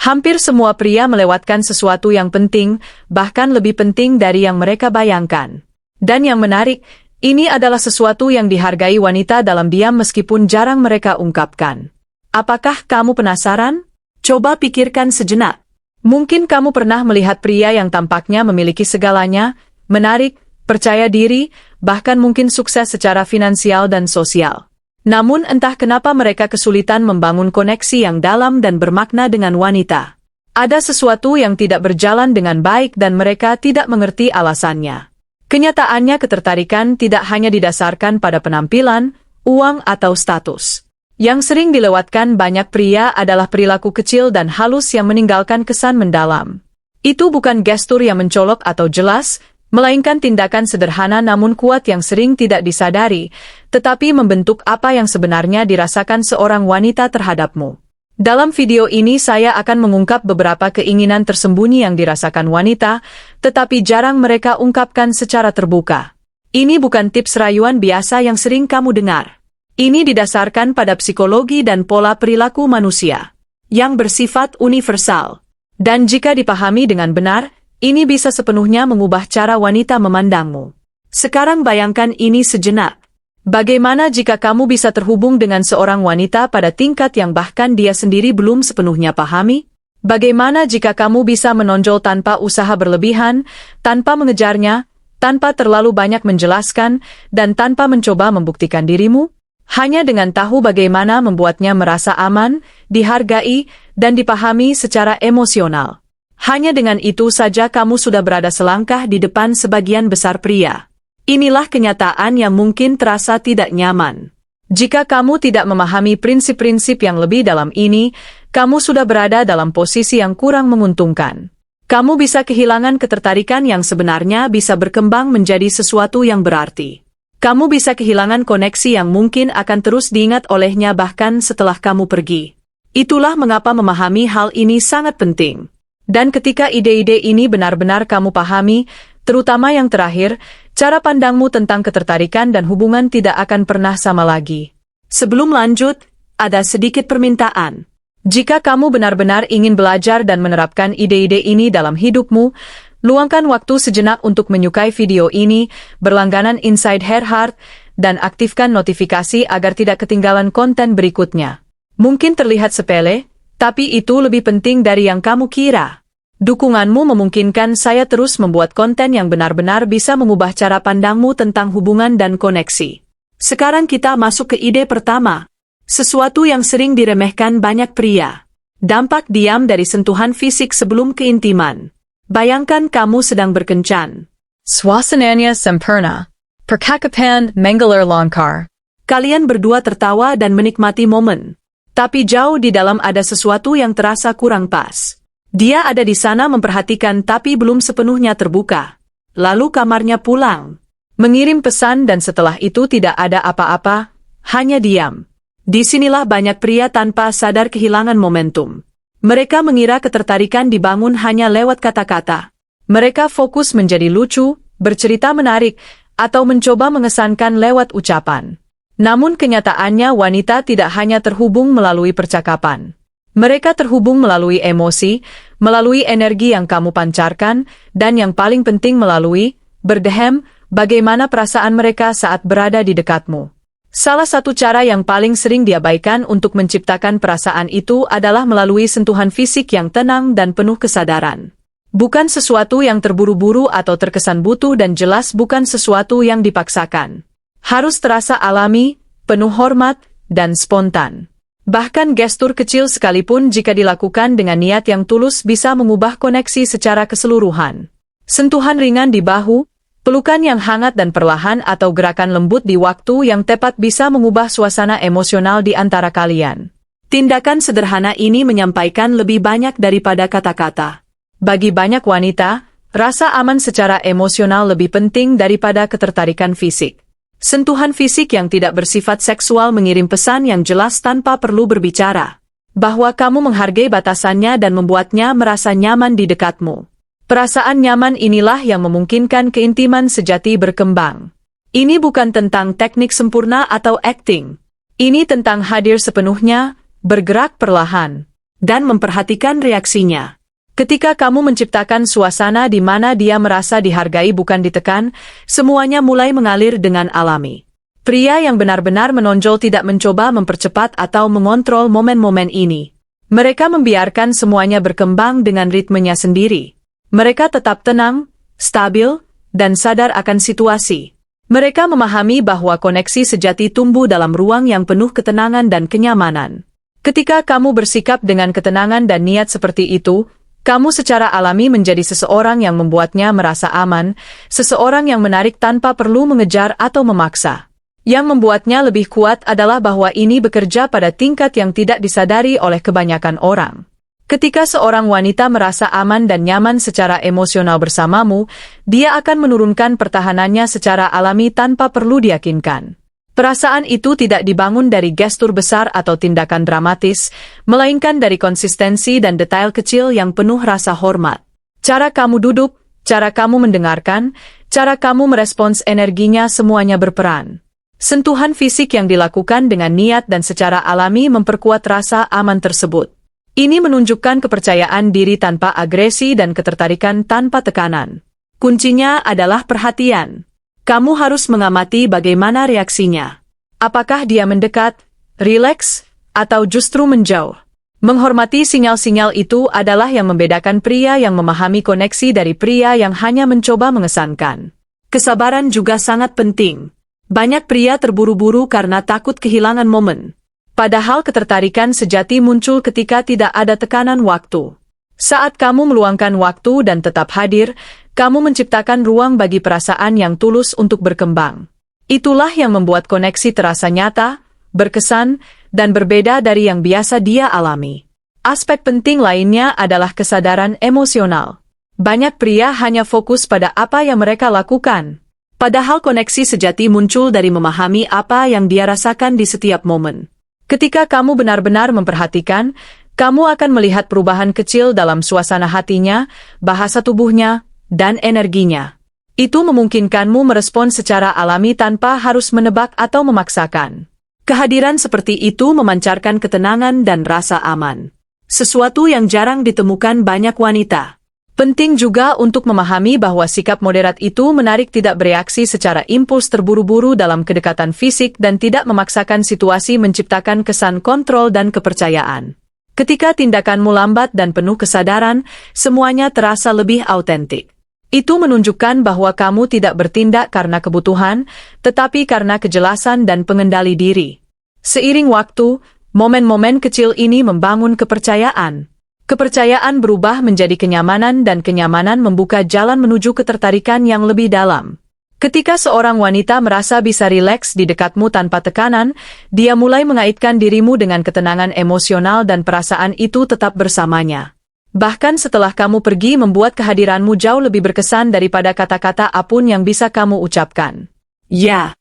Hampir semua pria melewatkan sesuatu yang penting, bahkan lebih penting dari yang mereka bayangkan. Dan yang menarik, ini adalah sesuatu yang dihargai wanita dalam diam meskipun jarang mereka ungkapkan. Apakah kamu penasaran? Coba pikirkan sejenak. Mungkin kamu pernah melihat pria yang tampaknya memiliki segalanya, menarik, percaya diri, bahkan mungkin sukses secara finansial dan sosial. Namun entah kenapa mereka kesulitan membangun koneksi yang dalam dan bermakna dengan wanita. Ada sesuatu yang tidak berjalan dengan baik dan mereka tidak mengerti alasannya. Kenyataannya ketertarikan tidak hanya didasarkan pada penampilan, uang atau status. Yang sering dilewatkan banyak pria adalah perilaku kecil dan halus yang meninggalkan kesan mendalam. Itu bukan gestur yang mencolok atau jelas, melainkan tindakan sederhana namun kuat yang sering tidak disadari, tetapi membentuk apa yang sebenarnya dirasakan seorang wanita terhadapmu. Dalam video ini saya akan mengungkap beberapa keinginan tersembunyi yang dirasakan wanita, tetapi jarang mereka ungkapkan secara terbuka. Ini bukan tips rayuan biasa yang sering kamu dengar. Ini didasarkan pada psikologi dan pola perilaku manusia, yang bersifat universal. Dan jika dipahami dengan benar, ini bisa sepenuhnya mengubah cara wanita memandangmu. Sekarang bayangkan ini sejenak. Bagaimana jika kamu bisa terhubung dengan seorang wanita pada tingkat yang bahkan dia sendiri belum sepenuhnya pahami? Bagaimana jika kamu bisa menonjol tanpa usaha berlebihan, tanpa mengejarnya, tanpa terlalu banyak menjelaskan, dan tanpa mencoba membuktikan dirimu? Hanya dengan tahu bagaimana membuatnya merasa aman, dihargai, dan dipahami secara emosional. Hanya dengan itu saja kamu sudah berada selangkah di depan sebagian besar pria. Inilah kenyataan yang mungkin terasa tidak nyaman. Jika kamu tidak memahami prinsip-prinsip yang lebih dalam ini, kamu sudah berada dalam posisi yang kurang menguntungkan. Kamu bisa kehilangan ketertarikan yang sebenarnya bisa berkembang menjadi sesuatu yang berarti. Kamu bisa kehilangan koneksi yang mungkin akan terus diingat olehnya bahkan setelah kamu pergi. Itulah mengapa memahami hal ini sangat penting. Dan ketika ide-ide ini benar-benar kamu pahami, terutama yang terakhir, cara pandangmu tentang ketertarikan dan hubungan tidak akan pernah sama lagi. Sebelum lanjut, ada sedikit permintaan. Jika kamu benar-benar ingin belajar dan menerapkan ide-ide ini dalam hidupmu, luangkan waktu sejenak untuk menyukai video ini, berlangganan Inside Her Heart, dan aktifkan notifikasi agar tidak ketinggalan konten berikutnya. Mungkin terlihat sepele, tapi itu lebih penting dari yang kamu kira. Dukunganmu memungkinkan saya terus membuat konten yang benar-benar bisa mengubah cara pandangmu tentang hubungan dan koneksi. Sekarang kita masuk ke ide pertama. Sesuatu yang sering diremehkan banyak pria. Dampak diam dari sentuhan fisik sebelum keintiman. Bayangkan kamu sedang berkencan. Swasananya sempurna. Percakapan menggelar langkar. Kalian berdua tertawa dan menikmati momen. Tapi jauh di dalam ada sesuatu yang terasa kurang pas. Dia ada di sana memperhatikan tapi belum sepenuhnya terbuka. Lalu kamarnya pulang. Mengirim pesan dan setelah itu tidak ada apa-apa, hanya diam. Disinilah banyak pria tanpa sadar kehilangan momentum. Mereka mengira ketertarikan dibangun hanya lewat kata-kata. Mereka fokus menjadi lucu, bercerita menarik, atau mencoba mengesankan lewat ucapan. Namun kenyataannya wanita tidak hanya terhubung melalui percakapan. Mereka terhubung melalui emosi, melalui energi yang kamu pancarkan, dan yang paling penting melalui, bagaimana perasaan mereka saat berada di dekatmu. Salah satu cara yang paling sering diabaikan untuk menciptakan perasaan itu adalah melalui sentuhan fisik yang tenang dan penuh kesadaran. Bukan sesuatu yang terburu-buru atau terkesan butuh dan jelas bukan sesuatu yang dipaksakan. Harus terasa alami, penuh hormat, dan spontan. Bahkan gestur kecil sekalipun jika dilakukan dengan niat yang tulus bisa mengubah koneksi secara keseluruhan. Sentuhan ringan di bahu, pelukan yang hangat dan perlahan atau gerakan lembut di waktu yang tepat bisa mengubah suasana emosional di antara kalian. Tindakan sederhana ini menyampaikan lebih banyak daripada kata-kata. Bagi banyak wanita, rasa aman secara emosional lebih penting daripada ketertarikan fisik. Sentuhan fisik yang tidak bersifat seksual mengirim pesan yang jelas tanpa perlu berbicara. Bahwa kamu menghargai batasannya dan membuatnya merasa nyaman di dekatmu. Perasaan nyaman inilah yang memungkinkan keintiman sejati berkembang. Ini bukan tentang teknik sempurna atau acting. Ini tentang hadir sepenuhnya, bergerak perlahan. dan memperhatikan reaksinya. Ketika kamu menciptakan suasana di mana dia merasa dihargai bukan ditekan, semuanya mulai mengalir dengan alami. Pria yang benar-benar menonjol tidak mencoba mempercepat atau mengontrol momen-momen ini. Mereka membiarkan semuanya berkembang dengan ritmenya sendiri. Mereka tetap tenang, stabil, dan sadar akan situasi. Mereka memahami bahwa koneksi sejati tumbuh dalam ruang yang penuh ketenangan dan kenyamanan. Ketika kamu bersikap dengan ketenangan dan niat seperti itu, kamu secara alami menjadi seseorang yang membuatnya merasa aman, seseorang yang menarik tanpa perlu mengejar atau memaksa. Yang membuatnya lebih kuat adalah bahwa ini bekerja pada tingkat yang tidak disadari oleh kebanyakan orang. Ketika seorang wanita merasa aman dan nyaman secara emosional bersamamu, dia akan menurunkan pertahanannya secara alami tanpa perlu diyakinkan. Perasaan itu tidak dibangun dari gestur besar atau tindakan dramatis, melainkan dari konsistensi dan detail kecil yang penuh rasa hormat. Cara kamu duduk, cara kamu mendengarkan, cara kamu merespons energinya semuanya berperan. Sentuhan fisik yang dilakukan dengan niat dan secara alami memperkuat rasa aman tersebut. Ini menunjukkan kepercayaan diri tanpa agresi dan ketertarikan tanpa tekanan. Kuncinya adalah perhatian. Kamu harus mengamati bagaimana reaksinya. Apakah dia mendekat, rileks, atau justru menjauh? Menghormati sinyal-sinyal itu adalah yang membedakan pria yang memahami koneksi dari pria yang hanya mencoba mengesankan. Kesabaran juga sangat penting. Banyak pria terburu-buru karena takut kehilangan momen. Padahal ketertarikan sejati muncul ketika tidak ada tekanan waktu. Saat kamu meluangkan waktu dan tetap hadir, kamu menciptakan ruang bagi perasaan yang tulus untuk berkembang. Itulah yang membuat koneksi terasa nyata, berkesan, dan berbeda dari yang biasa dia alami. Aspek penting lainnya adalah kesadaran emosional. Banyak pria hanya fokus pada apa yang mereka lakukan. Padahal koneksi sejati muncul dari memahami apa yang dia rasakan di setiap momen. Ketika kamu benar-benar memperhatikan, kamu akan melihat perubahan kecil dalam suasana hatinya, bahasa tubuhnya, dan energinya. Itu memungkinkanmu merespons secara alami tanpa harus menebak atau memaksakan. Kehadiran seperti itu memancarkan ketenangan dan rasa aman. Sesuatu yang jarang ditemukan banyak wanita. Penting juga untuk memahami bahwa sikap moderat itu menarik tidak bereaksi secara impuls terburu-buru dalam kedekatan fisik dan tidak memaksakan situasi menciptakan kesan kontrol dan kepercayaan. Ketika tindakanmu lambat dan penuh kesadaran, semuanya terasa lebih autentik. Itu menunjukkan bahwa kamu tidak bertindak karena kebutuhan, tetapi karena kejelasan dan pengendali diri. Seiring waktu, momen-momen kecil ini membangun kepercayaan. Kepercayaan berubah menjadi kenyamanan dan kenyamanan membuka jalan menuju ketertarikan yang lebih dalam. Ketika seorang wanita merasa bisa rileks di dekatmu tanpa tekanan, dia mulai mengaitkan dirimu dengan ketenangan emosional dan perasaan itu tetap bersamanya. Bahkan setelah kamu pergi membuat kehadiranmu jauh lebih berkesan daripada kata-kata apapun yang bisa kamu ucapkan. Ya.